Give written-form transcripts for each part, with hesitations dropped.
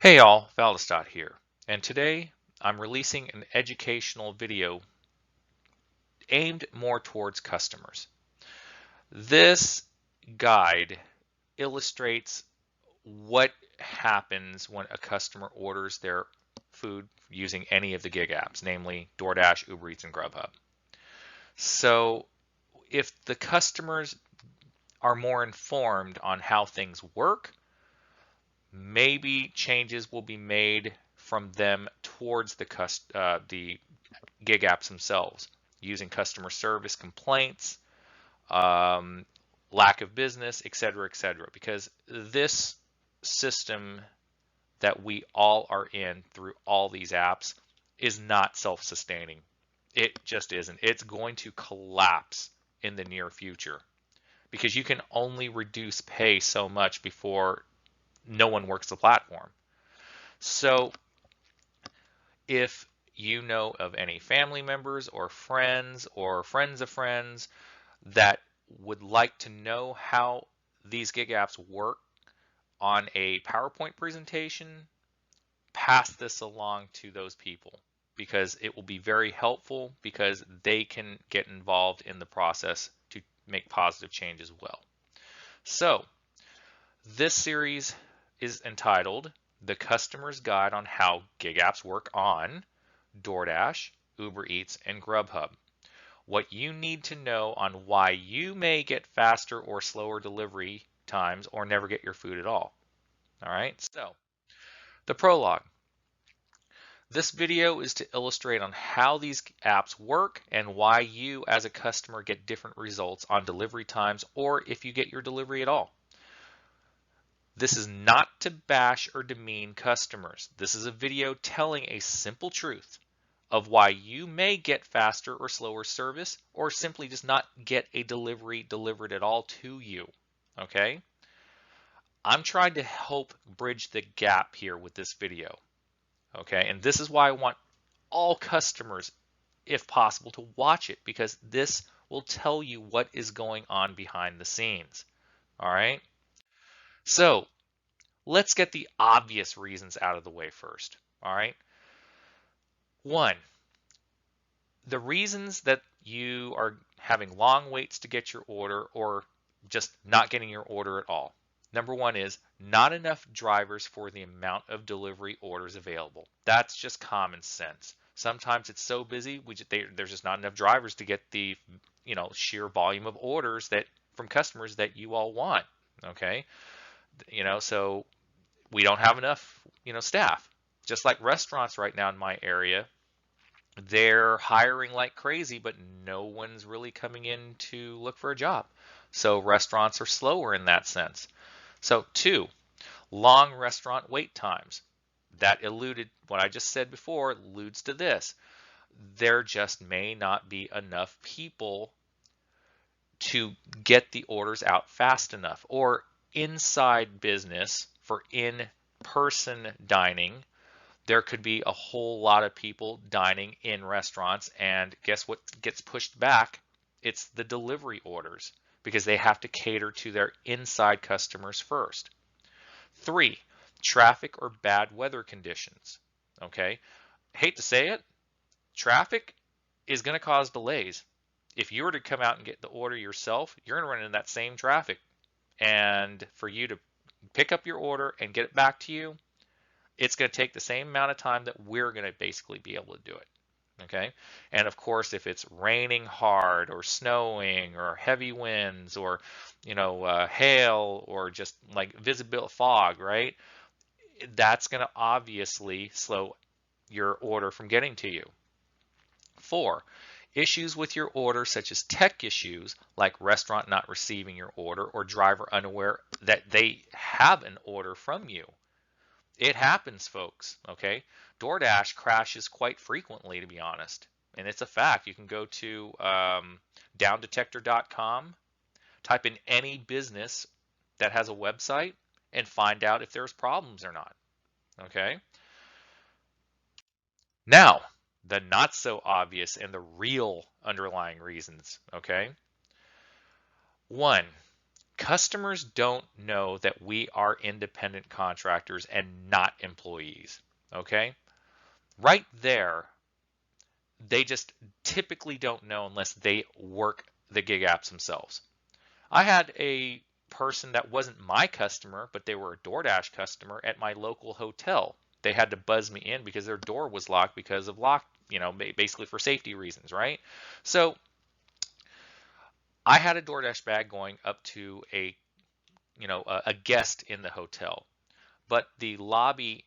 Hey all, Valdestot here, and today I'm releasing an educational video aimed more towards customers. This guide illustrates what happens when a customer orders their food using any of the gig apps, namely Doordash, UberEats, and GrubHub. So if the customers are more informed on how things work, maybe changes will be made from them towards the gig apps themselves, using customer service complaints, um, lack of business, etc., etc. Because this system that we all are in through all these apps is not self-sustaining. It just isn't. It's going to collapse in the near future because you can only reduce pay so much before no one works the platform. So if you know of any family members or friends of friends that would like to know how these gig apps work on a PowerPoint presentation, pass this along to those people because it will be very helpful because they can get involved in the process to make positive change as well. So this series is entitled The Customer's Guide on How Gig Apps Work on DoorDash, UberEats, and GrubHub. What you need to know on why you may get faster or slower delivery times or never get your food at all. All right, so the prologue. This video is to illustrate on how these apps work and why you as a customer get different results on delivery times or if you get your delivery at all. This is not to bash or demean customers. This is a video telling a simple truth of why you may get faster or slower service or simply just not get a delivery delivered at all to you. Okay? I'm trying to help bridge the gap here with this video. Okay? And this is why I want all customers, if possible, to watch it because this will tell you what is going on behind the scenes. All right? So let's get the obvious reasons out of the way first. All right? One, the reasons that you are having long waits to get your order or just not getting your order at all. Number one is not enough drivers for the amount of delivery orders available. That's just common sense. Sometimes it's so busy, there's just not enough drivers to get the sheer volume of orders that from customers that you all want. Okay, so we don't have enough staff. Just like restaurants right now in my area, they're hiring like crazy, but no one's really coming in to look for a job. So restaurants are slower in that sense. So two, long restaurant wait times. That alluded, what I just said before alludes to this. There just may not be enough people to get the orders out fast enough. Or inside business for in-person dining, there could be a whole lot of people dining in restaurants, and guess what gets pushed back? It's the delivery orders because they have to cater to their inside customers first. Three, traffic or bad weather conditions. Okay, hate to say it, traffic is going to cause delays. If you were to come out and get the order yourself, you're going to run into that same traffic. And for you to pick up your order and get it back to you, it's going to take the same amount of time that we're going to basically be able to do it. Okay. And of course, if it's raining hard or snowing or heavy winds or, hail or just like visible fog, right? That's going to obviously slow your order from getting to you. Four, issues with your order such as tech issues like restaurant not receiving your order or driver unaware that they have an order from you. It happens, folks, okay? DoorDash crashes quite frequently, to be honest. And it's a fact. You can go to downdetector.com, type in any business that has a website, and find out if there's problems or not, okay? Now, the not so obvious and the real underlying reasons, okay? One, Customers don't know that we are independent contractors and not employees, okay? Right there, they just typically don't know unless they work the gig apps themselves. I had a person that wasn't my customer, but they were a Doordash customer at my local hotel. They had to buzz me in because their door was locked because of basically for safety reasons, right? So I had a Doordash bag going up to a guest in the hotel, but the lobby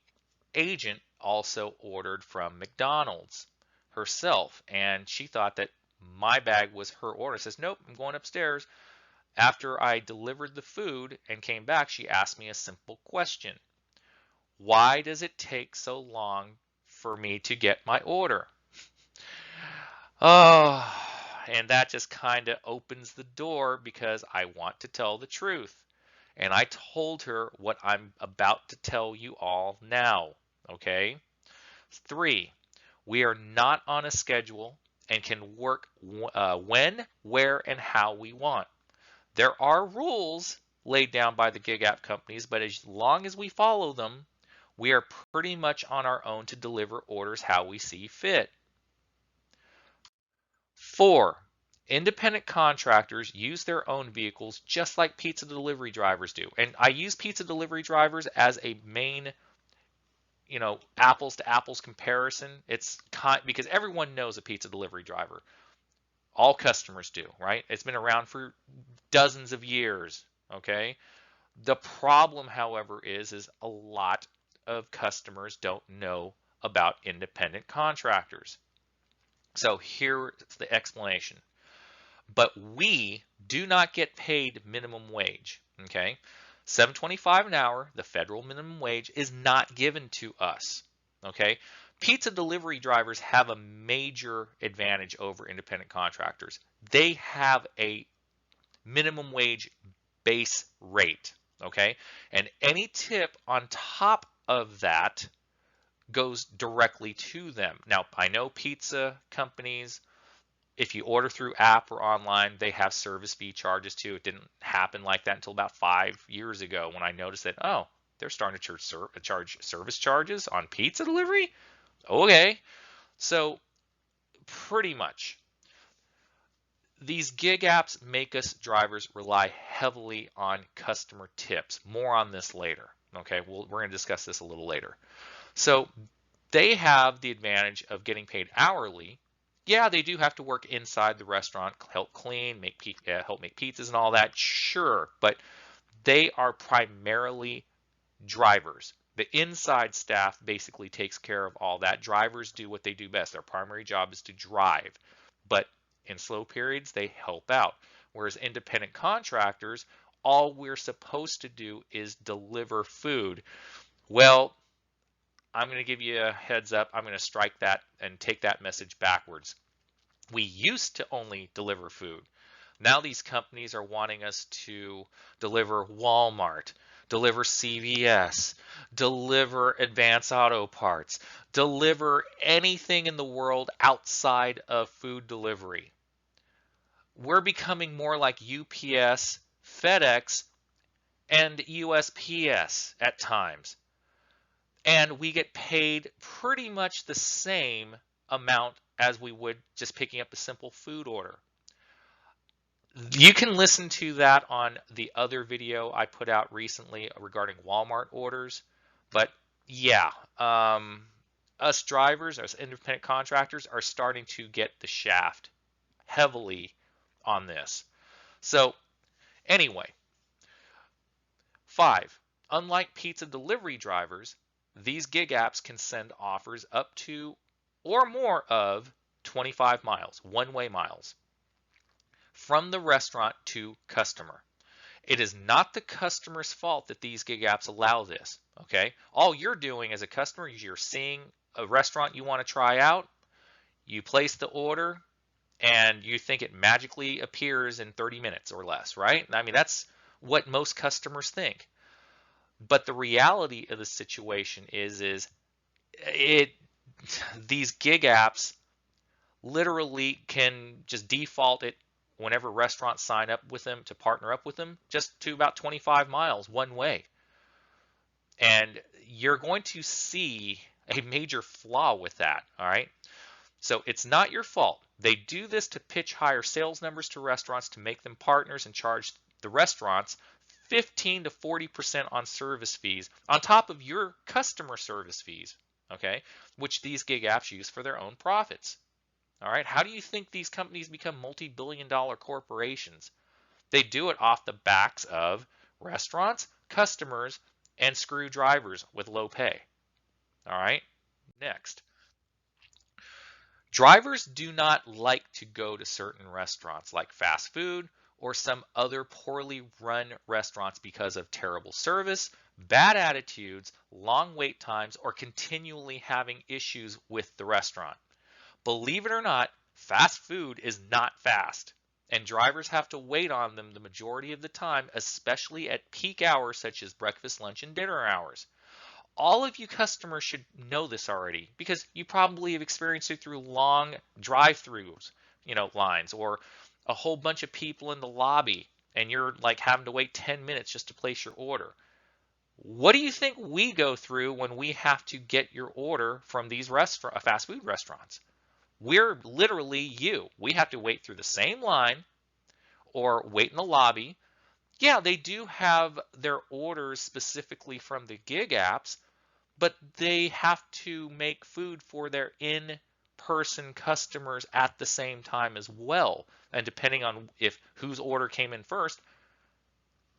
agent also ordered from McDonald's herself, and she thought that my bag was her order. Says, nope, I'm going upstairs. After I delivered the food and came back, she asked me a simple question. Why does it take so long for me to get my order? Oh, and that just kind of opens the door because I want to tell the truth. And I told her what I'm about to tell you all now, okay? 3, we are not on a schedule and can work when, where, and how we want. There are rules laid down by the gig app companies, but as long as we follow them, we are pretty much on our own to deliver orders how we see fit. 4, independent contractors use their own vehicles just like pizza delivery drivers do. And I use pizza delivery drivers as a main, apples to apples comparison. It's because everyone knows a pizza delivery driver. All customers do, right? It's been around for dozens of years, okay? The problem, however, is a lot of customers don't know about independent contractors. So here's the explanation. But we do not get paid minimum wage, okay? $7.25 an hour, the federal minimum wage, is not given to us, okay? Pizza delivery drivers have a major advantage over independent contractors. They have a minimum wage base rate, okay? And any tip on top of that goes directly to them. Now, I know pizza companies, if you order through app or online, they have service fee charges too. It didn't happen like that until about 5 years ago when I noticed that, oh, they're starting to charge service charges on pizza delivery? Okay. So pretty much, these gig apps make us drivers rely heavily on customer tips. More on this later. Okay, we're going to discuss this a little later. So they have the advantage of getting paid hourly. Yeah, they do have to work inside the restaurant, help clean, help make pizzas and all that, sure, but they are primarily drivers. The inside staff basically takes care of all that. Drivers do what they do best. Their primary job is to drive, but in slow periods, they help out. Whereas independent contractors, all we're supposed to do is deliver food. Well, I'm going to give you a heads up. I'm going to strike that and take that message backwards. We used to only deliver food. Now these companies are wanting us to deliver Walmart, deliver CVS, deliver Advance Auto Parts, deliver anything in the world outside of food delivery. We're becoming more like UPS, FedEx, and USPS at times. And we get paid pretty much the same amount as we would just picking up a simple food order. You can listen to that on the other video I put out recently regarding Walmart orders. But yeah, us drivers, us independent contractors are starting to get the shaft heavily on this. So anyway, 5, unlike pizza delivery drivers, these gig apps can send offers up to or more of 25 miles, one-way miles, from the restaurant to customer. It is not the customer's fault that these gig apps allow this, okay? All you're doing as a customer is you're seeing a restaurant you want to try out, you place the order, and you think it magically appears in 30 minutes or less, right? I mean, that's what most customers think. But the reality of the situation is these gig apps literally can just default it whenever restaurants sign up with them to partner up with them, just to about 25 miles one way. And you're going to see a major flaw with that, all right? So it's not your fault. They do this to pitch higher sales numbers to restaurants to make them partners and charge the restaurants 15 to 40% on service fees on top of your customer service fees, okay, which these gig apps use for their own profits. All right, how do you think these companies become multi-billion-dollar corporations? They do it off the backs of restaurants, customers, and screwdrivers with low pay. All right, next. Drivers do not like to go to certain restaurants like fast food or some other poorly run restaurants because of terrible service, bad attitudes, long wait times, or continually having issues with the restaurant. Believe it or not, fast food is not fast, and drivers have to wait on them the majority of the time, especially at peak hours such as breakfast, lunch, and dinner hours. All of you customers should know this already because you probably have experienced it through long drive-throughs, lines, or a whole bunch of people in the lobby and you're like having to wait 10 minutes just to place your order. What do you think we go through when we have to get your order from these fast food restaurants? We're literally you. We have to wait through the same line or wait in the lobby. Yeah, they do have their orders specifically from the gig apps, but they have to make food for their in-person customers at the same time as well. And depending on whose order came in first,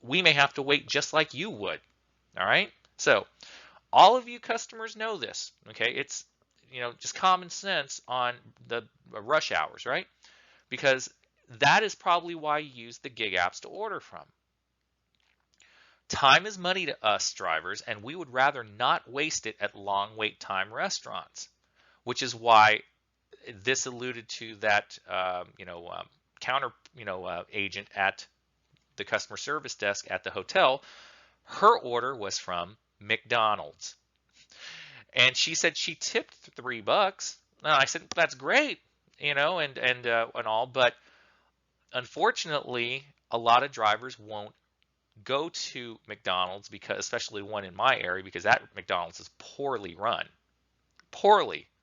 we may have to wait just like you would. All right? So all of you customers know this, okay? It's just common sense on the rush hours, right? Because that is probably why you use the gig apps to order from. Time is money to us drivers, and we would rather not waste it at long wait time restaurants, which is why this alluded to that, counter, agent at the customer service desk at the hotel. Her order was from McDonald's, and she said she tipped $3. And I said that's great, and all, but unfortunately, a lot of drivers won't go to McDonald's, because especially one in my area, because that McDonald's is poorly run.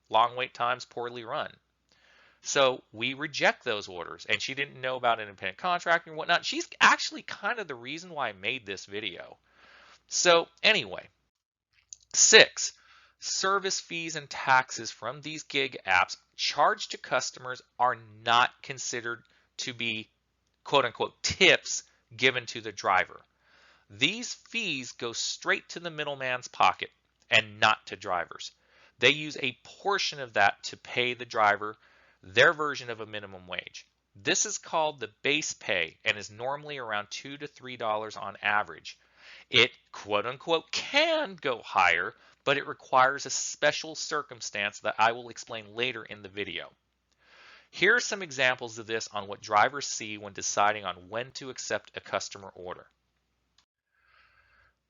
Long wait times, poorly run. So we reject those orders, and she didn't know about independent contracting and whatnot. She's actually kind of the reason why I made this video. So anyway, 6, service fees and taxes from these gig apps charged to customers are not considered to be quote unquote tips given to the driver. These fees go straight to the middleman's pocket and not to drivers. They use a portion of that to pay the driver their version of a minimum wage. This is called the base pay and is normally around $2 to $3 on average. It quote unquote can go higher, but it requires a special circumstance that I will explain later in the video. Here are some examples of this on what drivers see when deciding on when to accept a customer order.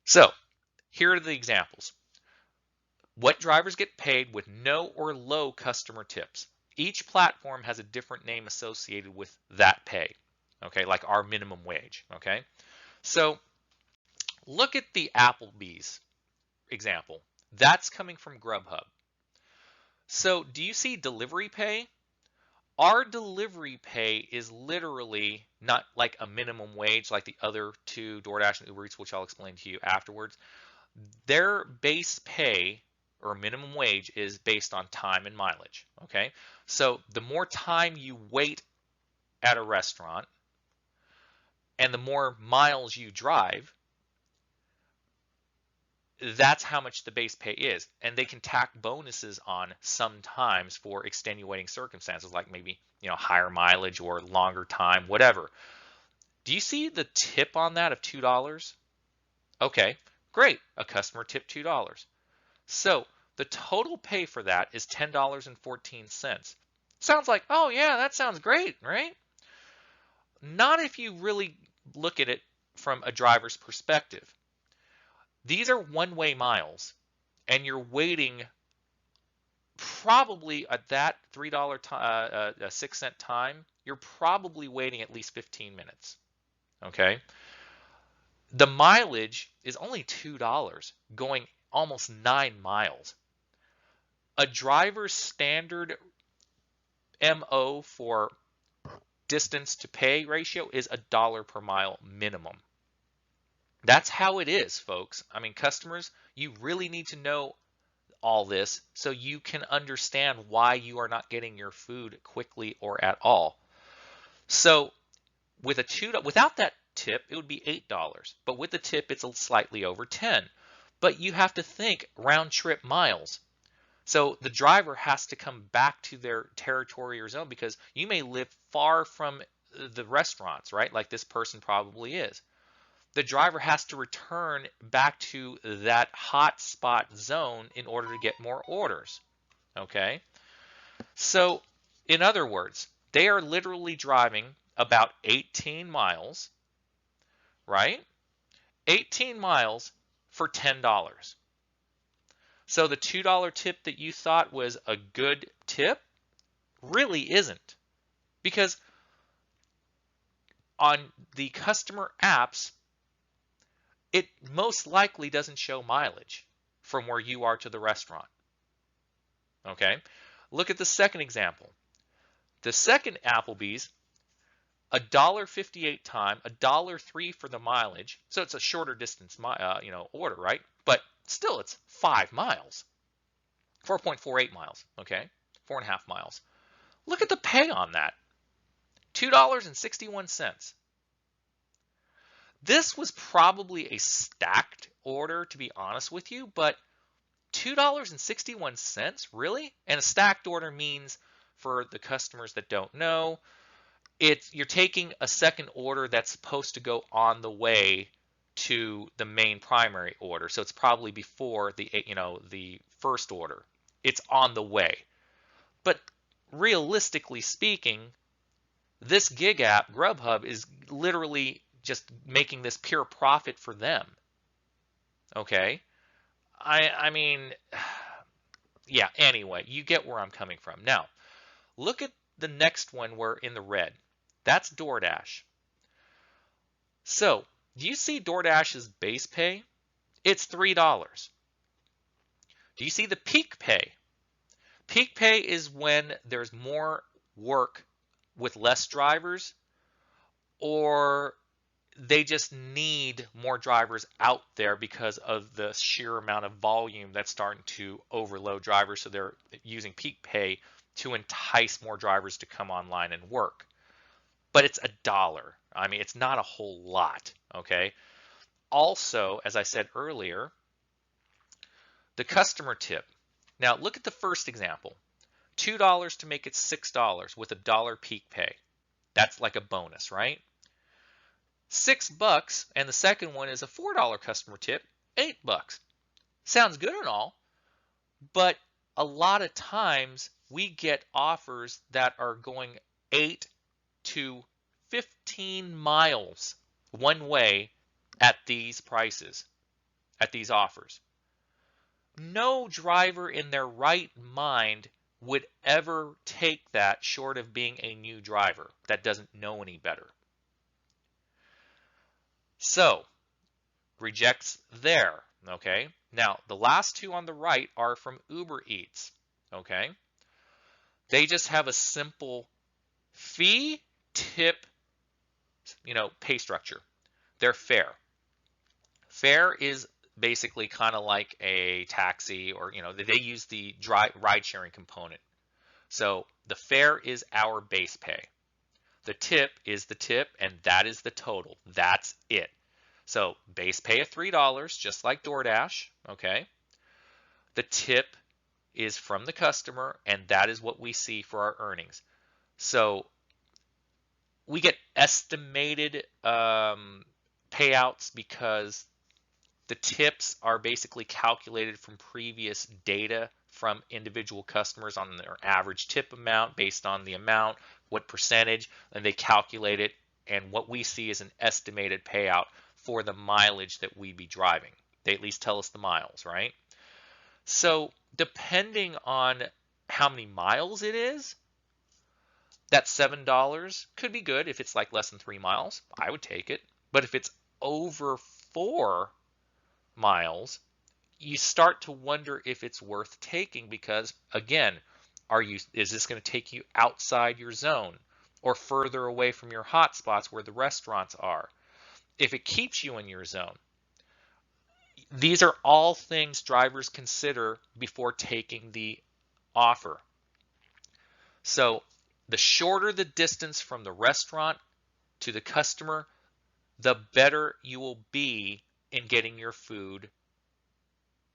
So here are the examples. What drivers get paid with no or low customer tips. Each platform has a different name associated with that pay, okay, like our minimum wage, okay? So look at the Applebee's example. That's coming from GrubHub. So do you see delivery pay? Our delivery pay is literally not like a minimum wage like the other two, Doordash and UberEats, which I'll explain to you afterwards. Their base pay or minimum wage is based on time and mileage, okay? So the more time you wait at a restaurant and the more miles you drive, that's how much the base pay is. And they can tack bonuses on sometimes for extenuating circumstances, like maybe, higher mileage or longer time, whatever. Do you see the tip on that of $2? Okay, great. A customer tipped $2. So the total pay for that is $10.14. Sounds like, oh yeah, that sounds great, right? Not if you really look at it from a driver's perspective. These are one-way miles, and you're waiting probably at that $3.06 time, you're probably waiting at least 15 minutes. Okay. The mileage is only $2 going almost 9 miles. A driver's standard MO for distance to pay ratio is $1 per mile minimum. That's how it is, folks. I mean, customers, you really need to know all this so you can understand why you are not getting your food quickly or at all. So with a without that tip, it would be $8, but with the tip, it's slightly over 10. But you have to think round trip miles. So the driver has to come back to their territory or zone because you may live far from the restaurants, right? Like this person probably is. The driver has to return back to that hot spot zone in order to get more orders. Okay. So in other words, they are literally driving about 18 miles, right? 18 miles for $10. So the $2 tip that you thought was a good tip really isn't, because on the customer apps, it most likely doesn't show mileage from where you are to the restaurant. Okay, look at the second example. The second Applebee's, $1.58 time, $1.03 for the mileage. So it's a shorter distance, order, right? But still, it's 5 miles, 4.48 miles. Okay, 4.5 miles. Look at the pay on that, $2.61. This was probably a stacked order, to be honest with you, but $2.61, really? And a stacked order means, for the customers that don't know, you're taking a second order that's supposed to go on the way to the main primary order. So it's probably before the first order. It's on the way. But realistically speaking, this gig app, GrubHub, is literally just making this pure profit for them. Okay? I mean, yeah, anyway, you get where I'm coming from. Now, look at the next one we're in the red. That's Doordash. So, do you see Doordash's base pay? It's $3. Do you see the peak pay? Peak pay is when there's more work with less drivers, or they just need more drivers out there because of the sheer amount of volume that's starting to overload drivers. So they're using peak pay to entice more drivers to come online and work. But it's $1. I mean, it's not a whole lot, okay? Also, as I said earlier, the customer tip. Now, look at the first example. $2 to make it $6 with $1 peak pay. That's like a bonus, right? $6, and the second one is a $4 customer tip, $8. Sounds good and all, but a lot of times we get offers that are going 8 to 15 miles one way at these prices, at these offers. No driver in their right mind would ever take that short of being a new driver that doesn't know any better. So, rejects there, okay? Now, the last two on the right are from UberEats, okay? They just have a simple fee, tip, pay structure. They're fair. Fair is basically kind of like a taxi, or, they use the ride-sharing component. So the fare is our base pay. The tip is the tip, and that is the total. That's it. So base pay of $3, just like Doordash, okay? The tip is from the customer, and that is what we see for our earnings. So we get estimated payouts because the tips are basically calculated from previous data from individual customers on their average tip amount based on the amount, what percentage, and they calculate it, and what we see is an estimated payout for the mileage that we be driving. They at least tell us the miles, right? So depending on how many miles it is, that $7 could be good. If it's like less than 3 miles, I would take it. But if it's over 4 miles, you start to wonder if it's worth taking because, again, is this going to take you outside your zone or further away from your hotspots where the restaurants are? If it keeps you in your zone, these are all things drivers consider before taking the offer. So the shorter the distance from the restaurant to the customer, the better you will be in getting your food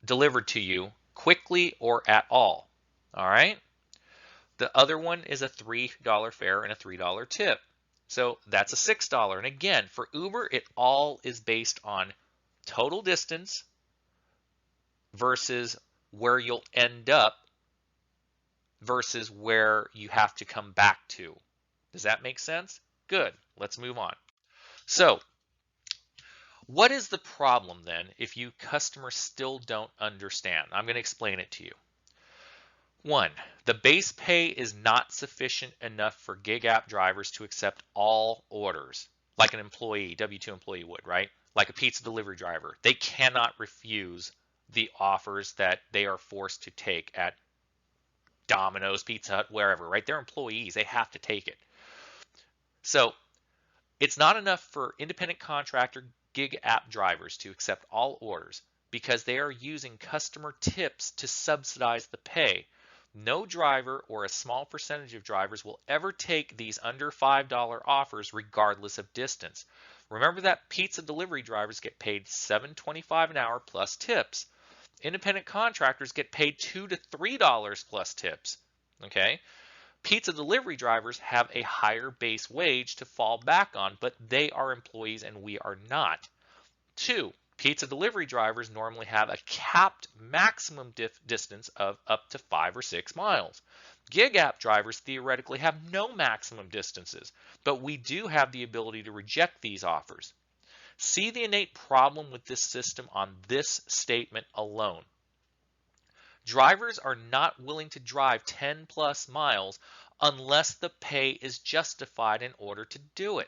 delivered to you quickly or at all. All right. The other one is a $3 fare and a $3 tip. So that's a $6. And again, for Uber, it all is based on total distance versus where you'll end up versus where you have to come back to. Does that make sense? Good. Let's move on. So what is the problem then if you customers still don't understand? I'm going to explain it to you. One, the base pay is not sufficient enough for gig app drivers to accept all orders, like an employee, W-2 employee would, right? Like a pizza delivery driver. They cannot refuse the offers that they are forced to take at Domino's, Pizza Hut, wherever, right? They're employees. They have to take it. So it's not enough for independent contractor gig app drivers to accept all orders because they are using customer tips to subsidize the pay. No driver or a small percentage of drivers will ever take these under $5 offers regardless of distance. Remember that pizza delivery drivers get paid $7.25 an hour plus tips. Independent contractors get paid $2 to $3 plus tips. Okay? Pizza delivery drivers have a higher base wage to fall back on, but they are employees and we are not. 2, pizza delivery drivers normally have a capped maximum distance of up to 5 or 6 miles. Gig app drivers theoretically have no maximum distances, but we do have the ability to reject these offers. See the innate problem with this system on this statement alone. Drivers are not willing to drive 10 plus miles unless the pay is justified in order to do it.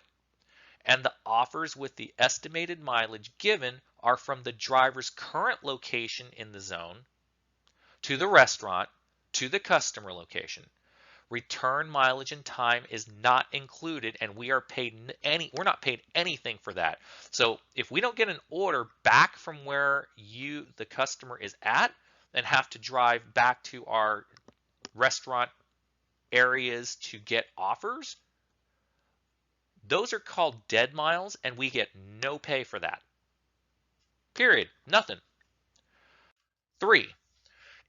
And the offers with the estimated mileage given are from the driver's current location in the zone to the restaurant to the customer location. Return mileage and time is not included, and we're not paid anything for that. So if we don't get an order back from where the customer is at and have to drive back to our restaurant areas to get offers, those are called dead miles, and we get no pay for that. Period. Nothing. 3,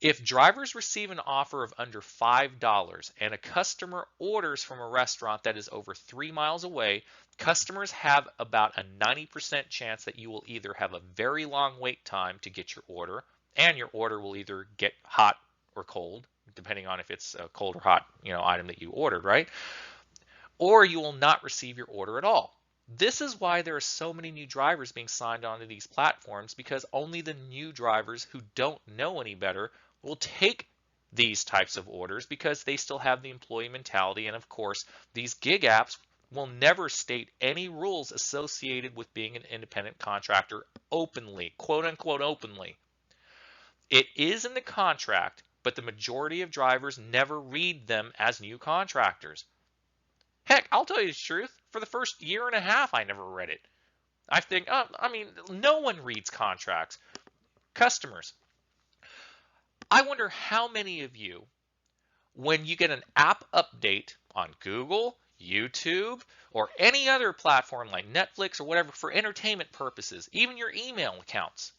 if drivers receive an offer of under $5 and a customer orders from a restaurant that is over 3 miles away, customers have about a 90% chance that you will either have a very long wait time to get your order, and your order will either get hot or cold, depending on if it's a cold or hot, item that you ordered, right? Or you will not receive your order at all. This is why there are so many new drivers being signed onto these platforms, because only the new drivers who don't know any better will take these types of orders because they still have the employee mentality. And of course, these gig apps will never state any rules associated with being an independent contractor openly, quote unquote openly. It is in the contract, but the majority of drivers never read them as new contractors. Heck, I'll tell you the truth. For the first year and a half, I never read it. I think, no one reads contracts. Customers. I wonder how many of you, when you get an app update on Google, YouTube, or any other platform like Netflix or whatever for entertainment purposes, even your email accounts,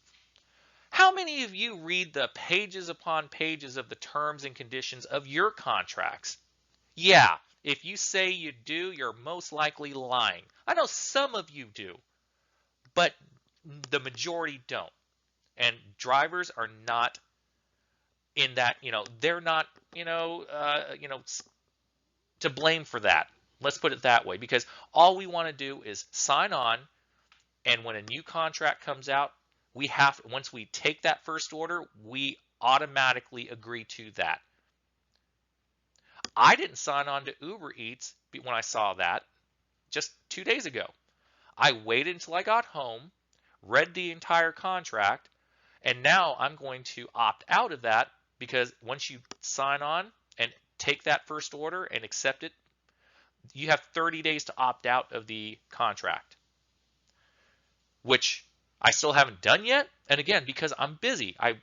how many of you read the pages upon pages of the terms and conditions of your contracts? Yeah. If you say you do, you're most likely lying. I know some of you do, but the majority don't. And drivers are not in that, they're not, to blame for that. Let's put it that way, because all we want to do is sign on, and when a new contract comes out, once we take that first order, we automatically agree to that. I didn't sign on to UberEats when I saw that just 2 days ago. I waited until I got home, read the entire contract, and now I'm going to opt out of that because once you sign on and take that first order and accept it, you have 30 days to opt out of the contract, which I still haven't done yet. And again, because I'm busy, I've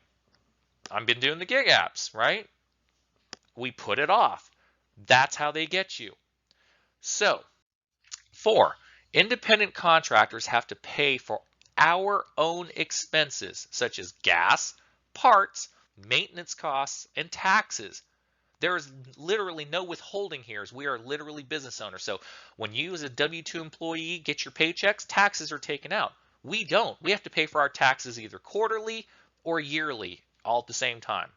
been doing the gig apps, right? We put it off. That's how they get you. So, 4, independent contractors have to pay for our own expenses, such as gas, parts, maintenance costs, and taxes. There is literally no withholding here, as we are literally business owners. So when you as a W-2 employee get your paychecks, taxes are taken out. We don't. We have to pay for our taxes either quarterly or yearly, all at the same time.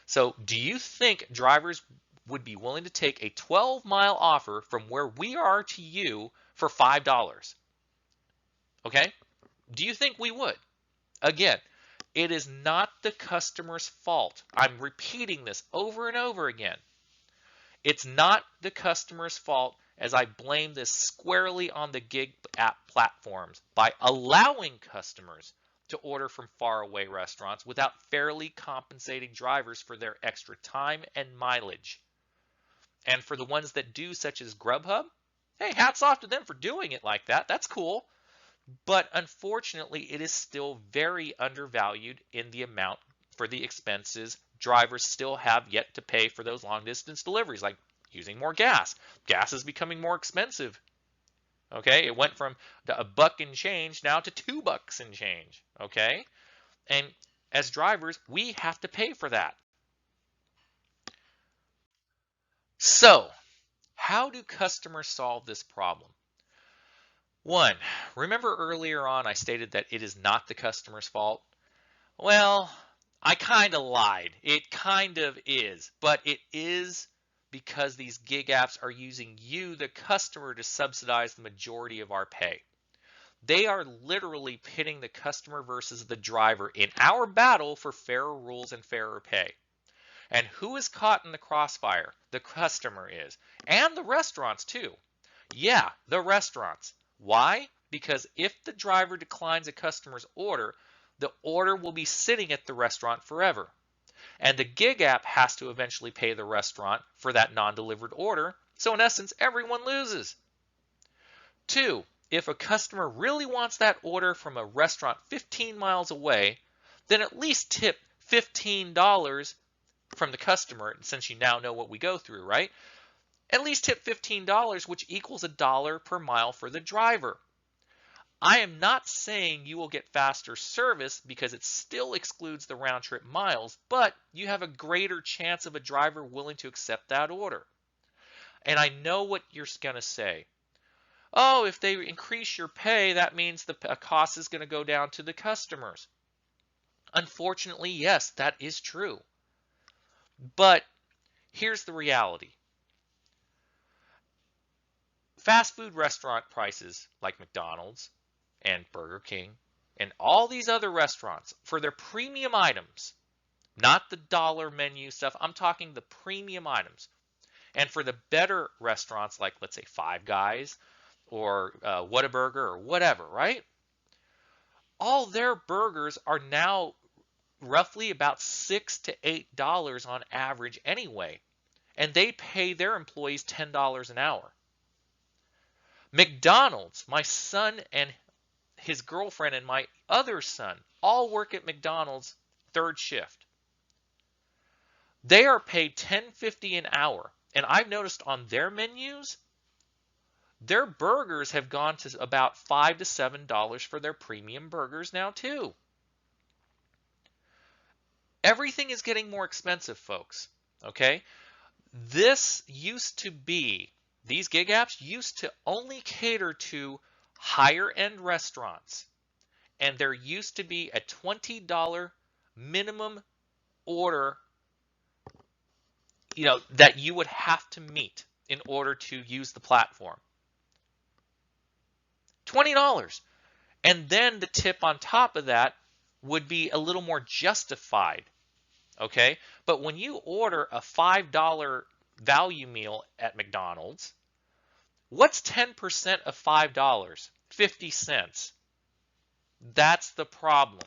So do you think drivers would be willing to take a 12-mile offer from where we are to you for $5? Okay? Do you think we would? Again, it is not the customer's fault. I'm repeating this over and over again. It's not the customer's fault, as I blame this squarely on the gig app platforms by allowing customers to order from faraway restaurants without fairly compensating drivers for their extra time and mileage. And for the ones that do, such as GrubHub, hey, hats off to them for doing it like that. That's cool. But unfortunately, it is still very undervalued in the amount for the expenses drivers still have yet to pay for those long distance deliveries, like using more gas. Gas is becoming more expensive. Okay, it went from $1 and change now to $2 and change. Okay, and as drivers, we have to pay for that. So, how do customers solve this problem? 1, remember earlier on I stated that it is not the customer's fault? Well, I kind of lied. It kind of is, but it is because these gig apps are using you, the customer, to subsidize the majority of our pay. They are literally pitting the customer versus the driver in our battle for fairer rules and fairer pay. And who is caught in the crossfire? The customer is. And the restaurants too. Yeah, the restaurants. Why? Because if the driver declines a customer's order, the order will be sitting at the restaurant forever. And the gig app has to eventually pay the restaurant for that non-delivered order. So in essence, everyone loses. 2, if a customer really wants that order from a restaurant 15 miles away, then at least tip $15 from the customer, since you now know what we go through, right? At least tip $15, which equals $1 per mile for the driver. I am not saying you will get faster service because it still excludes the round trip miles, but you have a greater chance of a driver willing to accept that order. And I know what you're going to say. Oh, if they increase your pay, that means the cost is going to go down to the customers. Unfortunately, yes, that is true. But here's the reality. Fast food restaurant prices like McDonald's and Burger King and all these other restaurants, for their premium items, not the dollar menu stuff, I'm talking the premium items. And for the better restaurants like, let's say, Five Guys or Whataburger or whatever, right? All their burgers are now roughly about $6 to $8 on average anyway. And they pay their employees $10 an hour. McDonald's, my son and his girlfriend and my other son all work at McDonald's third shift. They are paid $10.50 an hour. And I've noticed on their menus, their burgers have gone to about $5 to $7 for their premium burgers now too. Everything is getting more expensive, folks. Okay? This used to be, these gig apps used to only cater to higher end restaurants. And there used to be a $20 minimum order, that you would have to meet in order to use the platform. $20. And then the tip on top of that would be a little more justified. okay? But when you order a $5 value meal at McDonald's, what's 10% of $5? 50 cents. That's the problem.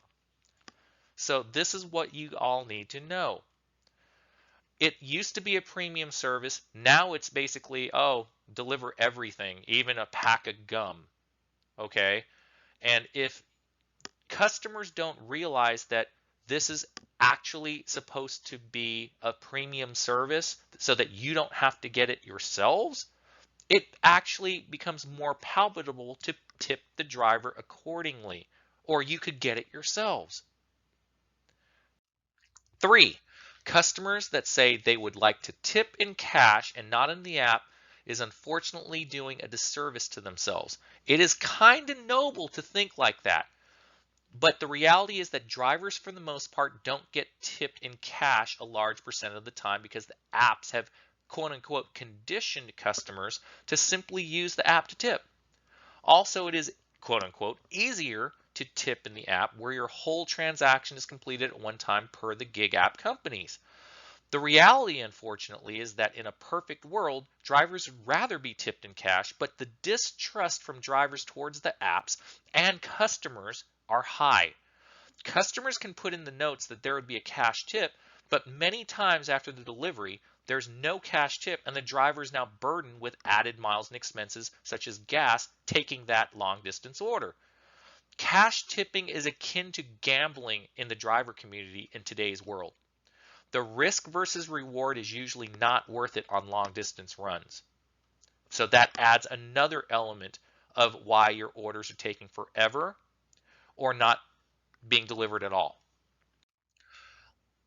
So this is what you all need to know. It used to be a premium service. Now it's basically, oh, deliver everything, even a pack of gum, okay? And if customers don't realize that this is actually supposed to be a premium service so that you don't have to get it yourselves, it actually becomes more palatable to tip the driver accordingly, or you could get it yourselves. 3, customers that say they would like to tip in cash and not in the app is unfortunately doing a disservice to themselves. It is kind of noble to think like that, but the reality is that drivers, for the most part, don't get tipped in cash a large percent of the time because the apps have quote unquote conditioned customers to simply use the app to tip. Also, it is quote unquote easier to tip in the app where your whole transaction is completed at one time per the gig app companies. The reality, unfortunately, is that in a perfect world, drivers would rather be tipped in cash, but the distrust from drivers towards the apps and customers are high. Customers can put in the notes that there would be a cash tip, but many times after the delivery, there's no cash tip and the driver is now burdened with added miles and expenses such as gas taking that long distance order. Cash tipping is akin to gambling in the driver community in today's world. The risk versus reward is usually not worth it on long distance runs. So that adds another element of why your orders are taking forever or not being delivered at all.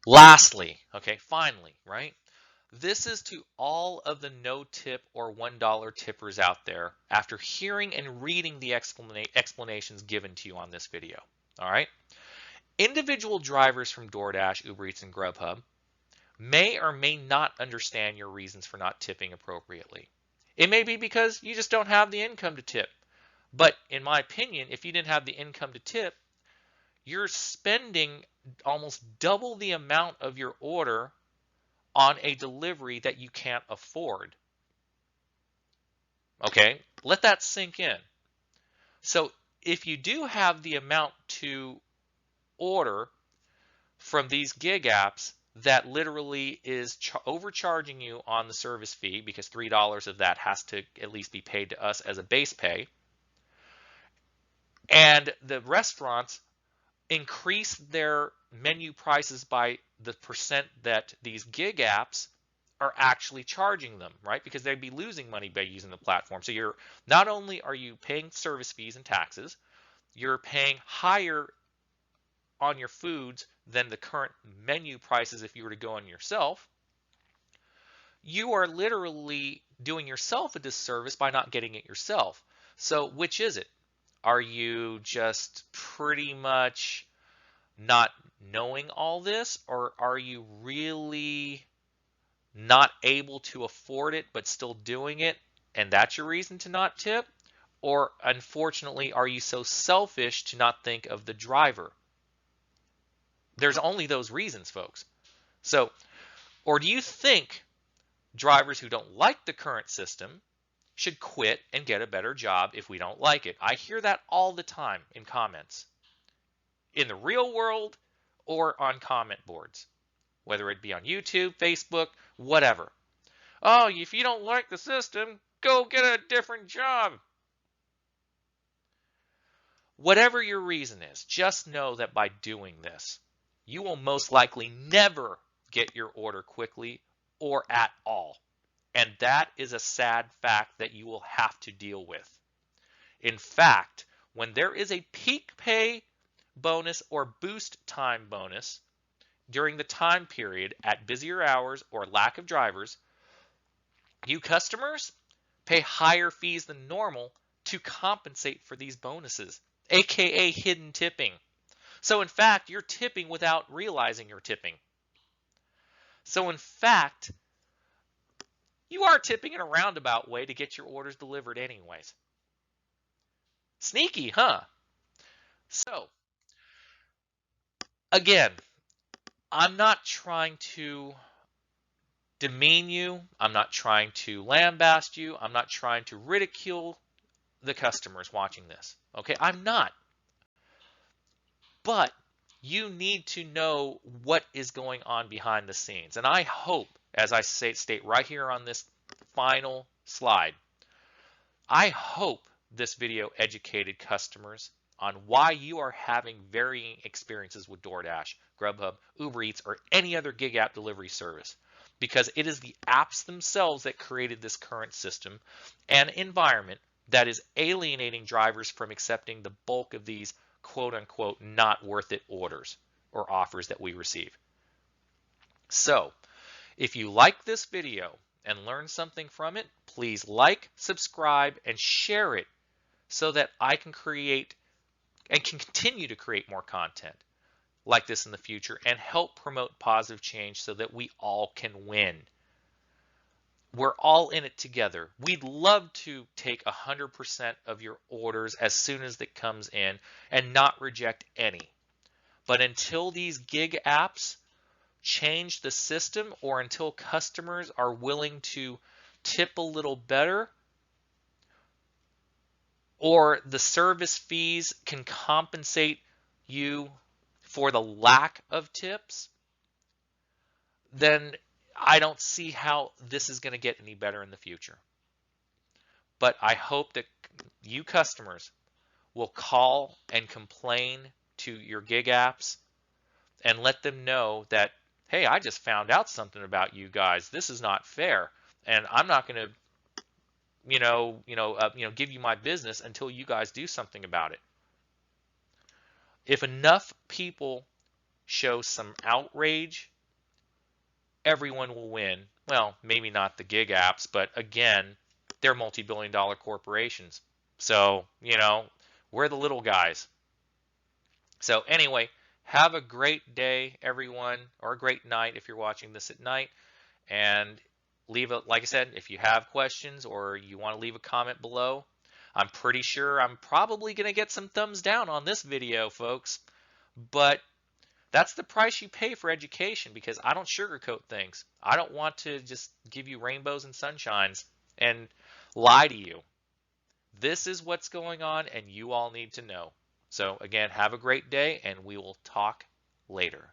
Lastly, okay, finally, right? This is to all of the no tip or $1 tippers out there after hearing and reading the explanations given to you on this video. All right. Individual drivers from Doordash, UberEats, and GrubHub may or may not understand your reasons for not tipping appropriately. It may be because you just don't have the income to tip. But in my opinion, if you didn't have the income to tip, you're spending almost double the amount of your order on a delivery that you can't afford. Okay, let that sink in. So if you do have the amount to order from these gig apps that literally is overcharging you on the service fee because $3 of that has to at least be paid to us as a base pay, and the restaurants increase their menu prices by the percent that these gig apps are actually charging them, right? Because they'd be losing money by using the platform. So you're not only are you paying service fees and taxes, you're paying higher on your foods than the current menu prices if you were to go on yourself. You are literally doing yourself a disservice by not getting it yourself. So which is it? Are you just pretty much not knowing all this, or are you really not able to afford it but still doing it and that's your reason to not tip? Or unfortunately, are you so selfish to not think of the driver? There's only those reasons, folks. So, or do you think drivers who don't like the current system should quit and get a better job if we don't like it? I hear that all the time in comments, in the real world or on comment boards, whether it be on YouTube, Facebook, whatever. Oh, if you don't like the system, go get a different job. Whatever your reason is, just know that by doing this, you will most likely never get your order quickly or at all. And that is a sad fact that you will have to deal with. In fact, when there is a peak pay bonus or boost time bonus during the time period at busier hours or lack of drivers, you customers pay higher fees than normal to compensate for these bonuses, aka hidden tipping. So in fact, you're tipping without realizing you're tipping. So in fact, you are tipping in a roundabout way to get your orders delivered anyways. Sneaky, huh? So, again, I'm not trying to demean you. I'm not trying to lambaste you. I'm not trying to ridicule the customers watching this. Okay, I'm not. But you need to know what is going on behind the scenes. And I hope, as I state right here on this final slide, I hope this video educated customers on why you are having varying experiences with DoorDash, GrubHub, UberEats, or any other gig app delivery service. Because it is the apps themselves that created this current system and environment that is alienating drivers from accepting the bulk of these quote unquote not worth it orders or offers that we receive. So if you like this video and learn something from it, please like, subscribe, and share it so that I can create and can continue to create more content like this in the future and help promote positive change so that we all can win. We're all in it together. We'd love to take 100% of your orders as soon as it comes in and not reject any. But until these gig apps change the system or until customers are willing to tip a little better or the service fees can compensate you for the lack of tips, then I don't see how this is going to get any better in the future. But I hope that you customers will call and complain to your gig apps and let them know that, hey, I just found out something about you guys. This is not fair, and I'm not going to, give you my business until you guys do something about it. If enough people show some outrage, everyone will win. Well, maybe not the gig apps, but again, they're multi-billion-dollar corporations. So, we're the little guys. So anyway, have a great day, everyone, or a great night if you're watching this at night. And like I said, if you have questions or you want to leave a comment below, I'm pretty sure I'm probably going to get some thumbs down on this video, folks. But that's the price you pay for education, because I don't sugarcoat things. I don't want to just give you rainbows and sunshines and lie to you. This is what's going on, and you all need to know. So again, have a great day, and we will talk later.